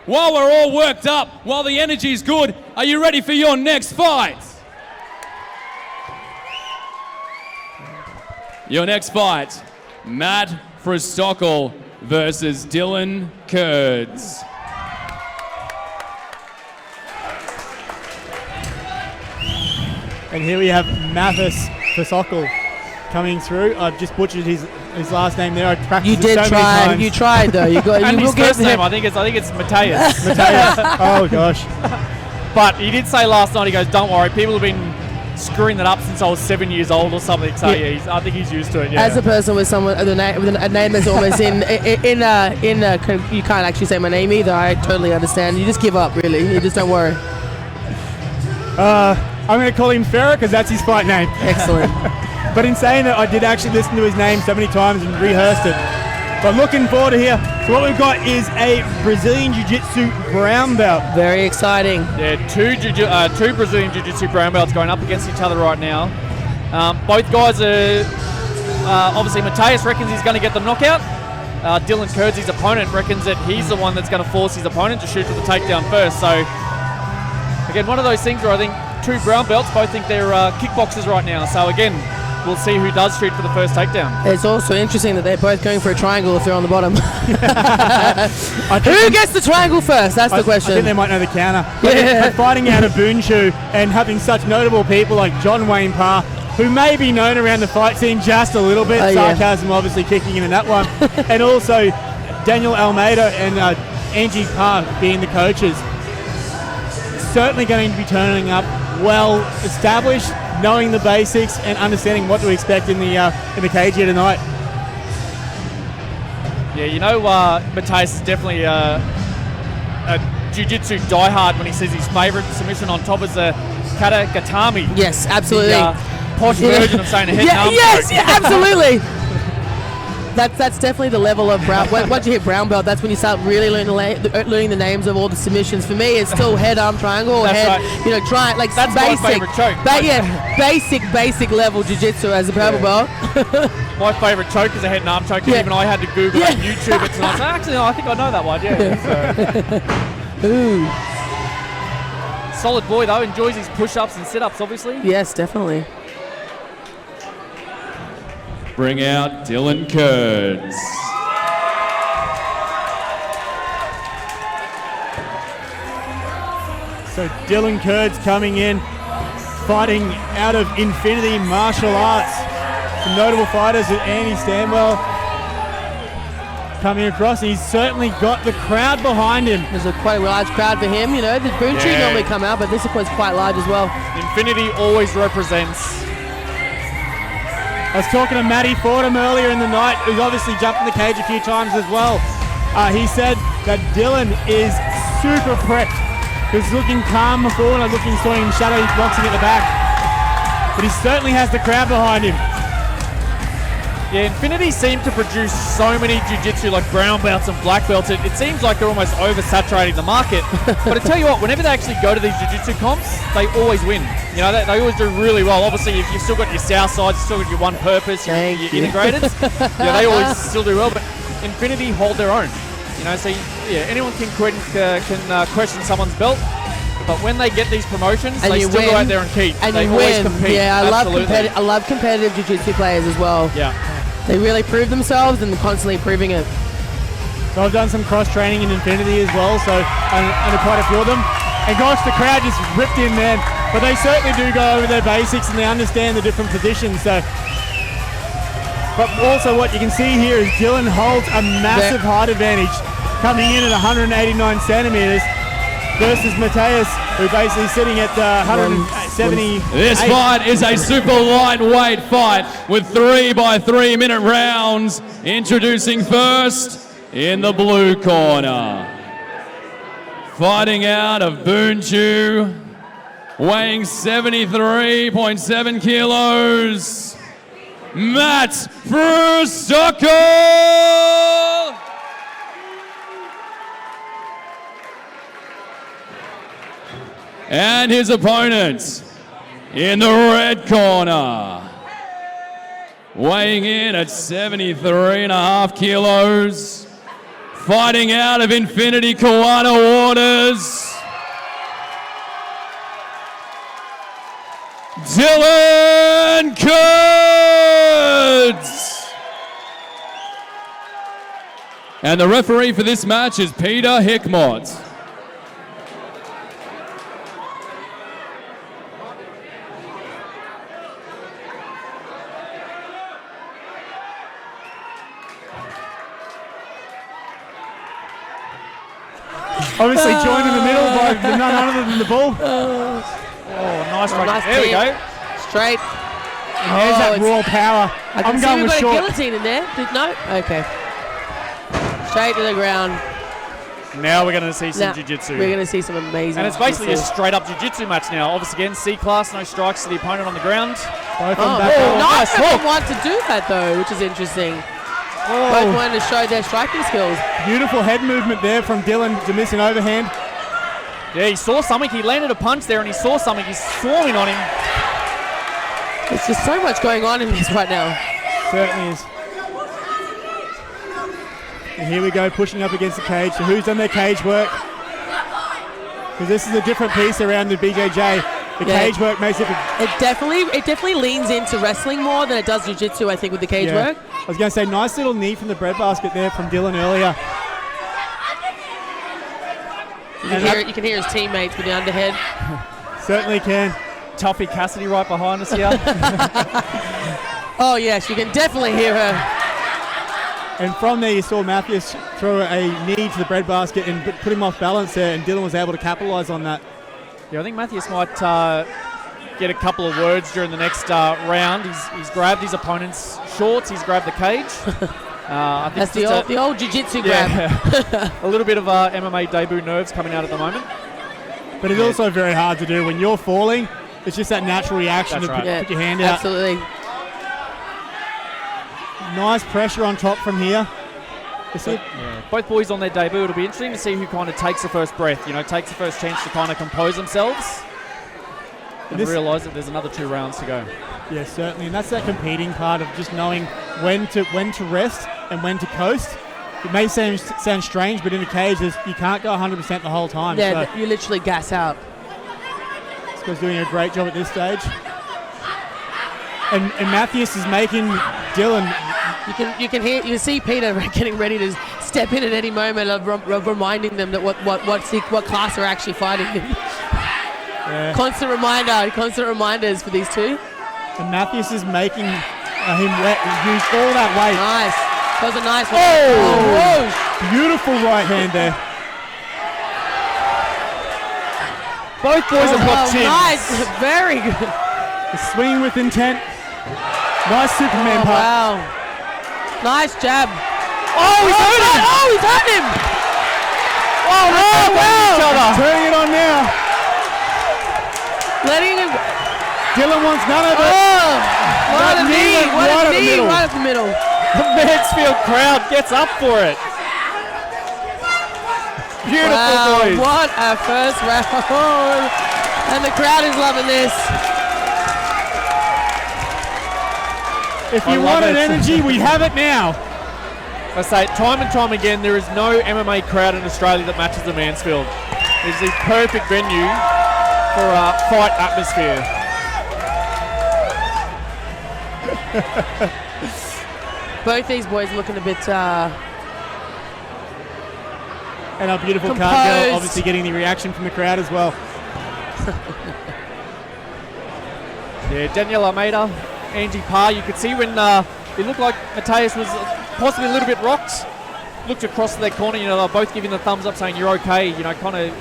while we're all worked up, while the energy's good, are you ready for your next fight? Your next fight, Matt Frustockl versus Dillon Curds. And here we have Mattheus Frustockl coming through. I've just butchered his last name there. I practiced You did so try. many times. You tried though. You got. And you his will first get name, I think it's Mattheus. Mattheus. Oh gosh. But he did say last night, he goes, don't worry, people have been screwing that up since I was 7 years old or something. So yeah, I think he's used to it. Yeah. As a person with someone with a name that's almost you can't actually say my name either. I totally understand. You just give up, really. You just don't worry. I'm going to call him Farah because that's his fight name. Excellent. But in saying that, I did actually listen to his name so many times and rehearsed it. But looking forward to here. So what we've got is a Brazilian Jiu-Jitsu brown belt. Very exciting. Yeah, two Brazilian Jiu-Jitsu brown belts going up against each other right now. Both guys are, obviously Mattheus reckons he's going to get the knockout. Dillon Curds, his opponent, reckons that he's the one that's going to force his opponent to shoot for the takedown first. So, again, one of those things where I think two brown belts both think they're kickboxers right now. So, again, we'll see who does shoot for the first takedown. It's also interesting that they're both going for a triangle if they're on the bottom. Who gets the triangle first? That's the question. I think they might know the counter. But fighting out of Boonshu and having such notable people like John Wayne Parr, who may be known around the fight scene just a little bit. Sarcasm obviously kicking in that one. And also Daniel Almeida and Angie Parr being the coaches. Certainly going to be turning up well established, knowing the basics and understanding what to expect in the cage here tonight. Yeah, you know, Mattheus is definitely a jiu-jitsu diehard when he says his favourite submission on top is a kata gatami. Yes, absolutely. The posh version of saying a head and arm yes, stroke. absolutely. That's definitely the level of brown. Once you hit brown belt, that's when you start really learning the names of all the submissions. For me, it's still head, arm, triangle, or That's head. right. You know, That's basic. my favourite choke. Basic level jiu-jitsu as a purple belt. My favourite choke is a head and arm choke. Yeah. Even I had to Google and YouTube it tonight. So actually, no, I think I know that one. Yeah. Ooh. Solid boy though. Enjoys his push-ups and sit-ups, obviously. Yes, definitely. Bring out Dillon Curds. So Dillon Curds coming in, fighting out of Infinity Martial Arts. Some notable fighters with Andy Stanwell coming across. He's certainly got the crowd behind him. There's a quite large crowd for him. You know, the Boonchu normally come out, but this was quite large as well. Infinity always represents. I was talking to Matty Fordham earlier in the night, who's obviously jumped in the cage a few times as well. He said that Dillon is super prepped. He's looking calm before, and I saw him shadow boxing at the back. But he certainly has the crowd behind him. Yeah, Infinity seem to produce so many jiu-jitsu like brown belts and black belts. It seems like they're almost oversaturating the market. But I tell you what, whenever they actually go to these jiu-jitsu comps, they always win. You know, they always do really well. Obviously, you've still got your south side, you've still got your one purpose, your integrated. Yeah, they always still do well. But Infinity hold their own. You know, so yeah, anyone can question someone's belt. But when they get these promotions, and they still go out there and compete. And they you always win. compete. Yeah, I love competitive jiu-jitsu players as well. Yeah. They really prove themselves and constantly proving it. So I've done some cross-training in Infinity as well, so and quite a few of them. And gosh, the crowd just ripped in, man. But they certainly do go over their basics and they understand the different positions. So, but also what you can see here is Dillon holds a massive height advantage, coming in at 189 centimeters versus Mattheus, who basically sitting at 170. This fight is a super lightweight fight with 3x3 minute rounds. Introducing first in the blue corner. Fighting out of Boonchu, weighing 73.7 kilos, Matt Frustockl! And his opponent in the red corner, weighing in at 73.5 kilos, Fighting out of Infinity Kiwana Waters, Dillon Curds. And the referee for this match is Peter Hickmott. Obviously joined in the middle by none other than the ball. Oh, nice right. Nice There we kick. go. Straight. And there's that raw power. I can I'm see going we've with got a short. guillotine in there. No? Okay. Straight to the ground. Now we're going to see some Now, jiu-jitsu. We're going to see some amazing And it's basically a jiu-jitsu. straight-up jiu-jitsu match now. Obviously, again, C-class, no strikes to the opponent on the ground. Both Oh, on back. nice nice hook. for want to do that though, which is interesting. Oh, Both wanted to show their striking skills. beautiful head movement there from Dillon to miss an overhand. Yeah, he saw something. He landed a punch there, and he saw something. He's swarming on him. There's just so much going on in this right now. Certainly is. And here we go, pushing up against the cage. So who's done their cage work? Because this is a different piece around the BJJ. The Yeah. cage work makes it. It definitely leans into wrestling more than it does jiu-jitsu, I think, with the cage Yeah. work. I was going to say, nice little knee from the breadbasket there from Dillon earlier. You can hear his teammates with the underhead. Certainly can. Tuffy Cassidy right behind us here. Oh yes, you can definitely hear her. And from there, you saw Mattheus throw a knee to the breadbasket and put him off balance there, and Dillon was able to capitalise on that. Yeah, I think Mattheus might get a couple of words during the next round. He's grabbed his opponent's shorts. He's grabbed the cage. I think That's it's the old jiu-jitsu grab. yeah, a little bit of MMA debut nerves coming out at the moment. But it's also very hard to do when you're falling. It's just that natural reaction That's to right. put your hand out. Absolutely. Nice pressure on top from here. That's it. Yeah. Both boys on their debut. It'll be interesting to see who kind of takes the first breath, takes the first chance to kind of compose themselves and realise that there's another 2 rounds to go. Yeah, certainly. And that's that competing part of just knowing when to rest and when to coast. It may sound strange, but in a cage, you can't go 100% the whole time. Yeah, So you literally gas out. this guy's doing a great job at this stage. And Mattheus is making Dillon. You can see Peter getting ready to step in at any moment of reminding them that what class they're actually fighting in. Yeah. Constant reminders for these two. And Mattheus is making him wet and use all that weight. Nice. That was a nice one. Oh! Whoa. Beautiful right hand there. Both boys have got chins. Nice. Very good. The swing with intent. Nice Superman Oh, part. wow. Nice jab. Oh, he's hurt him! Oh, he's hurt him. Oh, no! Each other. Turning it on now. Letting him. Dillon wants none of it. Oh, what a That knee knee. went What right a up the knee. middle. Right up the middle. The Mansfield crowd gets up for it. Beautiful, Wow, boys. what a first round. And the crowd is loving this. If I you love wanted it. energy, we have it now. I say time and time again, there is no MMA crowd in Australia that matches the Mansfield. It's the perfect venue for a fight atmosphere. Both these boys looking a bit And our beautiful card Composed. girl obviously getting the reaction from the crowd as well. Yeah, Danielle Almeida, Angie Parr, you could see when it looked like Mattheus was possibly a little bit rocked. Looked across to their corner, they're both giving the thumbs up saying you're okay, kind of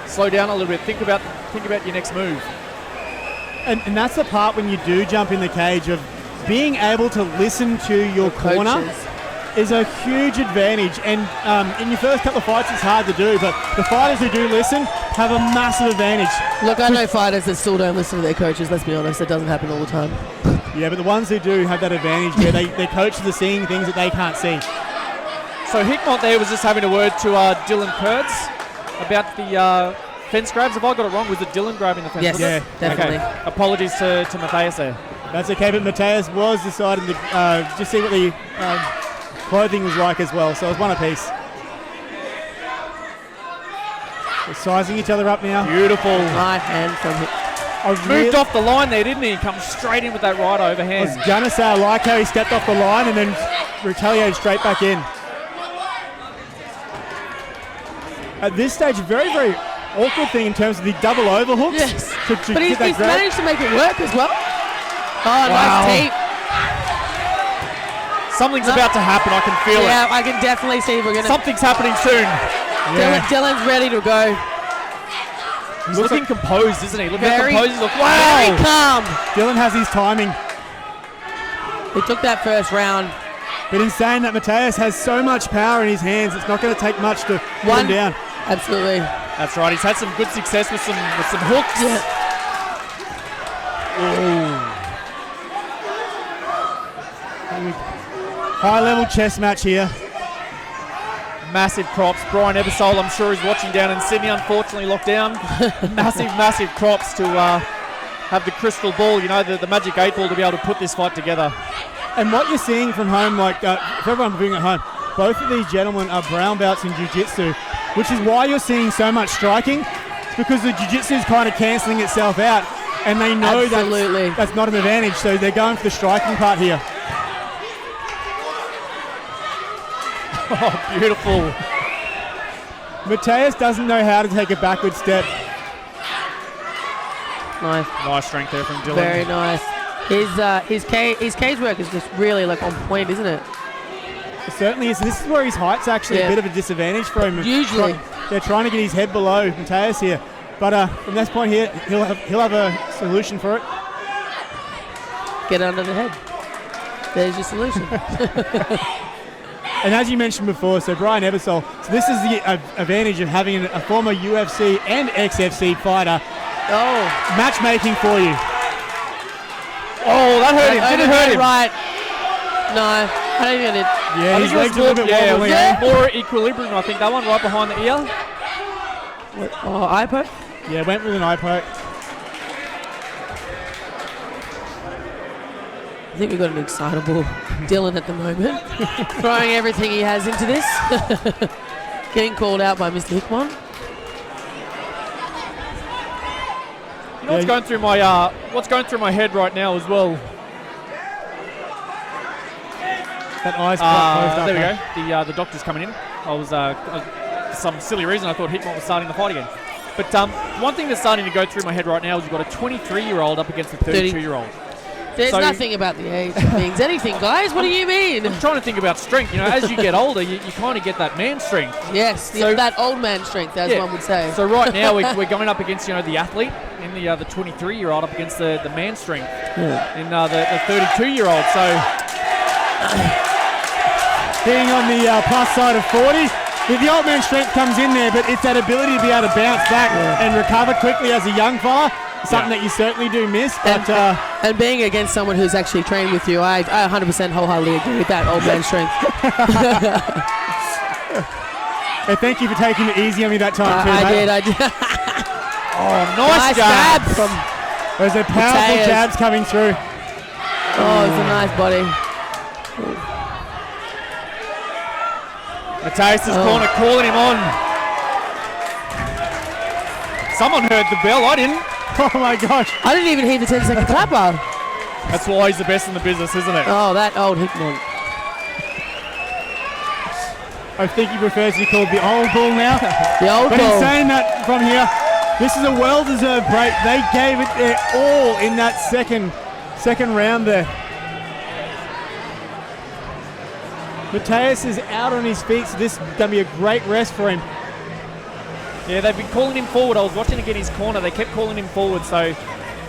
slow down a little bit, think about your next move. And that's the part when you do jump in the cage of being able to listen to your corner coaches. is a huge advantage. And in your first couple of fights, it's hard to do, but the fighters who do listen have a massive advantage. Look, I know fighters that still don't listen to their coaches, let's be honest, it doesn't happen all the time. Yeah, but the ones who do have that advantage where their coaches are seeing things that they can't see. So Hickmott there was just having a word to Dillon Curds about the fence grabs. Have I got it wrong? Was it Dillon grabbing the fence? Yes, was it? Yeah. definitely. Okay. Apologies to Mattheus there. That's okay, but Mattheus was deciding to just see what the clothing was like as well, so it was one apiece. They're sizing each other up now. Beautiful. Right hand from him. Moved off the line there, didn't he? Comes straight in with that right I overhand. was going to say, I like how he stepped off the line and then retaliated straight back in. At this stage, a very, very awkward thing in terms of the double overhooks. Yes. But he's managed to make it work as well. Oh, nice teep. Something's about to happen. I can feel it. Yeah, I can definitely see we're going to... Something's happening soon. Yeah. Dillon's ready to go. He's looking composed, isn't he? Look how Very- composed he looks. Very Wow! calm. Dillon has his timing. He took that first round. But in saying that, Mattheus has so much power in his hands, it's not going to take much to put him down. Absolutely. That's right. He's had some good success with some hooks. Yeah. High-level chess match here. Massive props. Brian Ebersole, I'm sure, is watching down in Sydney, unfortunately locked down. massive props to have the crystal ball, you know, the magic 8 ball to be able to put this fight together. And what you're seeing from home, like for everyone viewing at home, both of these gentlemen are brown belts in jiu-jitsu, which is why you're seeing so much striking. It's because the jiu-jitsu is kind of cancelling itself out, and they know that's not an advantage, so they're going for the striking part here. Oh, beautiful. Mattheus doesn't know how to take a backward step. Nice. Nice strength there from Dillon. Very nice. His cage work is just really like on point, isn't it? It certainly is. This is where his height's actually a bit of a disadvantage for him. Usually. They're trying to get his head below Mattheus here. But from this point here, he'll have a solution for it. Get under the head. There's your solution. And as you mentioned before, so Brian Ebersole, so this is the advantage of having a former UFC and XFC fighter. Oh. Matchmaking for you. Oh, that hurt him. Did it hurt him? Right. No, I don't think it did. Yeah, his legs are a little bit wobbly. More equilibrium, I think. That one right behind the ear. Oh, eye poke? Yeah, went with an eye poke. I think we've got an excitable Dillon at the moment. Throwing everything he has into this. Getting called out by Mr. Hickman. You know what's going through my head right now as well? That eye's closed up. There we go. The doctor's coming in. I was for some silly reason I thought Hickman was starting the fight again. But one thing that's starting to go through my head right now is you've got a 23-year-old up against a 32-year-old. There's nothing about the age that means anything, guys. What do you mean? I'm trying to think about strength. You know, as you get older, you kind of get that man strength. Yes, that old man strength, as one would say. So right now we're going up against the athlete in the 23-year-old up against the man strength in the 32-year-old. So being on the plus side of 40, the old man strength comes in there, but it's that ability to be able to bounce back and recover quickly as a young fella. Something that you certainly do miss, but and being against someone who's actually trained with you, I 100% wholeheartedly agree with that old man strength. Hey, thank you for taking it easy on me that time too. I did. Oh, nice jab from there's a powerful jabs coming through. Oh, it's a nice body. Mattheus' corner calling him on. Someone heard the bell. I didn't. Oh my gosh. I didn't even hear the 10-second clapper. That's why he's the best in the business, isn't it? Oh, that old Hickman. I think he prefers to be called the old bull now. The old bull. But in saying that from here, this is a well-deserved break. They gave it their all in that second round there. Mattheus is out on his feet, so this is going to be a great rest for him. Yeah, they've been calling him forward. I was watching again his corner. They kept calling him forward. So,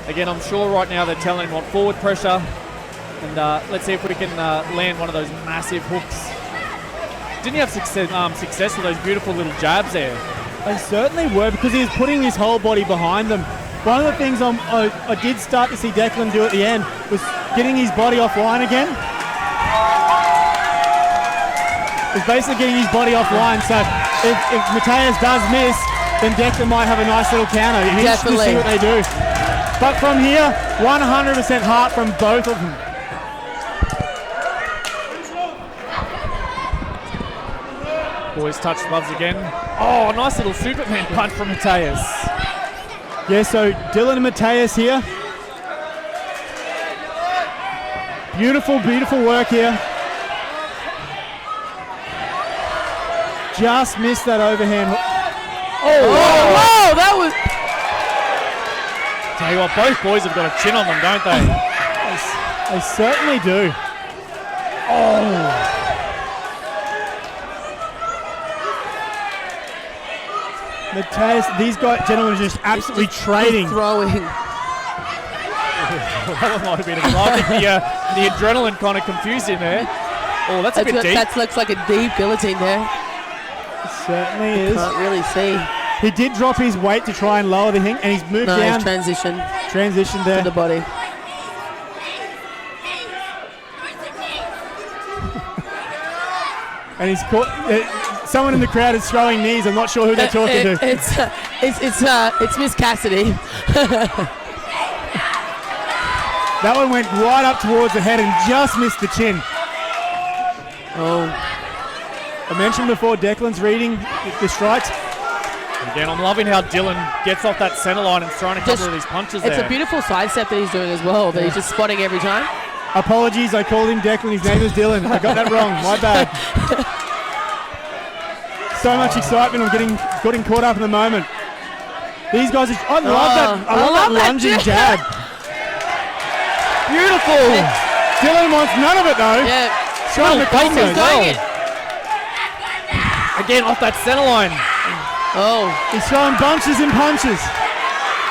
again, I'm sure right now they're telling him on forward pressure. And let's see if we can land one of those massive hooks. Didn't he have success with those beautiful little jabs there? They certainly were, because he was putting his whole body behind them. One of the things I did start to see Declan do at the end was getting his body offline again. He's basically getting his body offline, so if Mattheus does miss, then Declan might have a nice little counter. It's interesting to see what they do. But from here, 100% heart from both of them. boys touch gloves again. Oh, nice little Superman punch from Mattheus. Yeah, so Dillon and Mattheus here. Beautiful, beautiful work here. Just missed that overhand. Whoa, that was... Tell you what, both boys have got a chin on them, don't they? They certainly do. Mattheus, these gentlemen are just absolutely trading. Throwing. That one might have been I think the adrenaline kind of confused him there. Oh, that's a bit deep. That looks like a deep guillotine there. Certainly is. Can't really see. He did drop his weight to try and lower the thing, and he's moved down. He's Transition there. to the body. And he's caught. Someone in the crowd is throwing knees. I'm not sure who they're talking to. It's Miss Cassidy. That one went right up towards the head and just missed the chin. Oh. I mentioned before Declan's reading the strikes. Again, I'm loving how Dillon gets off that center line and throwing a couple of these punches there. It's a beautiful sidestep that he's doing as well, that he's just spotting every time. Apologies, I called him Declan. His name is Dillon. I got that wrong. My bad. So much excitement. I'm getting caught up in the moment. These guys, I love that. I love that lunging jab. Beautiful. Dillon wants none of it though. Yeah. Trying the combo. Again, off that center line. Oh. He's throwing bunches and punches.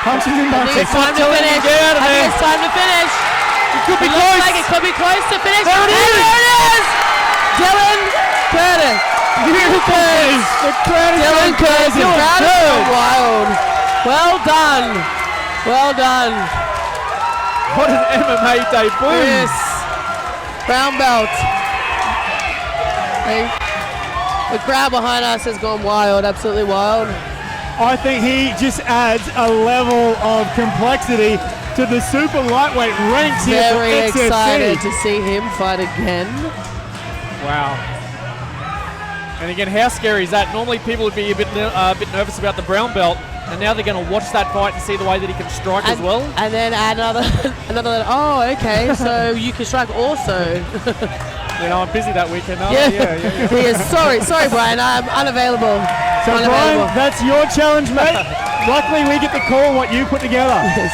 Punches and I think bunches. it's time to finish. I think it's time to finish. It could be It looks close. like it could be close to finish. There it is. There it is. Dillon Curds. Beautiful. The crowd is Dillon going Curds. crazy. The crowd is going wild. Well done. Well done. What an MMA debut. Yes. Brown belt. The crowd behind us has gone wild, absolutely wild. I think he just adds a level of complexity to the super lightweight ranks here for Very XFC. excited to see him fight again. Wow. And again, how scary is that? Normally people would be a bit nervous about the brown belt, and now they're going to watch that fight and see the way that he can strike as well. And then add another. Oh, okay. So you can strike also. You know, I'm busy that weekend. Oh, Yeah. yeah. He is. Sorry, Brian. I'm unavailable. So Brian, that's your challenge, mate. Luckily, we get to call what you put together. Yes.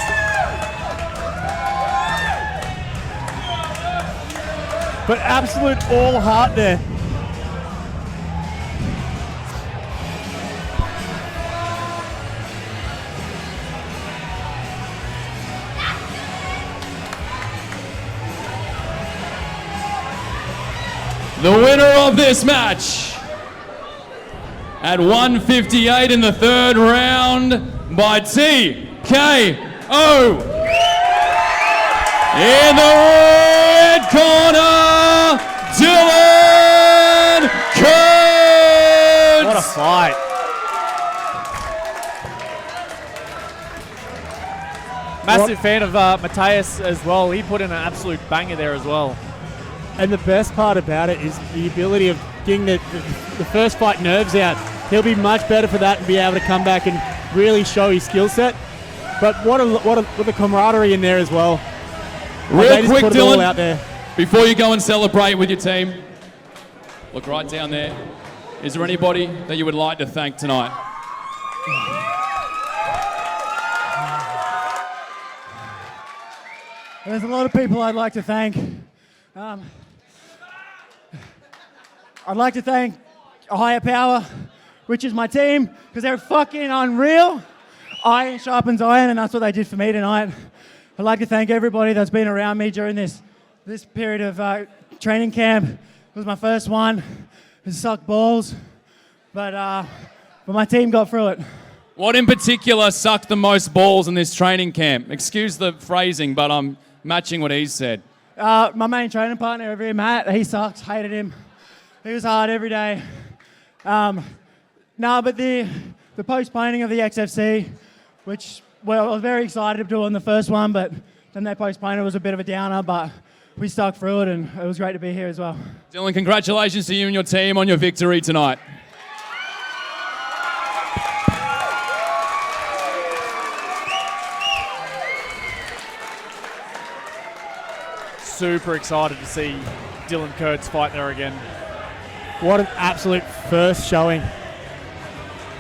But absolute all heart there. The winner of this match at 158 in the third round by TKO. In the red corner, Dillon Curds. What a fight. Massive fan of Mattheus as well. He put in an absolute banger there as well. And the best part about it is the ability of getting the first fight nerves out. He'll be much better for that and be able to come back and really show his skill set. But what a camaraderie in there as well. Real quick, put it Dillon, all out there. before you go and celebrate with your team, look right down there. Is there anybody that you would like to thank tonight? There's a lot of people I'd like to thank. I'd like to thank a higher power, which is my team, because they're fucking unreal. Iron sharpens iron, and that's what they did for me tonight. I'd like to thank everybody that's been around me during this period of training camp. It was my first one. It sucked balls, but my team got through it. What in particular sucked the most balls in this training camp? Excuse the phrasing, but I'm matching what he said. My main training partner over here, Matt, he sucked, hated him. He was hard every day. But the postponing of the XFC, which, well, I was very excited to do on the first one, but then they postponed it. It was a bit of a downer, but we stuck through it, and it was great to be here as well. Dillon, congratulations to you and your team on your victory tonight. super excited to see Dillon Curds fight there again. What an absolute first showing.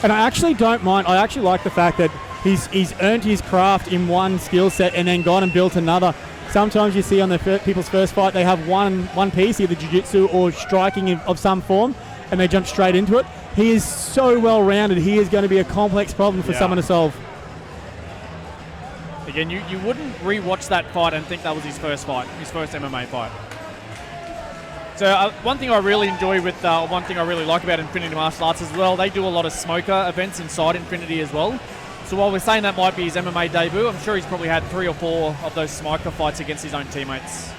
And I actually don't mind. I actually like the fact that he's earned his craft in one skill set and then gone and built another. Sometimes you see on the people's first fight, they have one piece, either jiu-jitsu or striking of some form, and they jump straight into it. He is so well-rounded. He is going to be a complex problem for someone to solve. Again, you wouldn't re-watch that fight and think that was his first fight, his first MMA fight. So one thing I really enjoy with, one thing I really like about Infinity Martial Arts as well, they do a lot of smoker events inside Infinity as well. So while we're saying that might be his MMA debut, I'm sure he's probably had 3 or 4 of those smoker fights against his own teammates.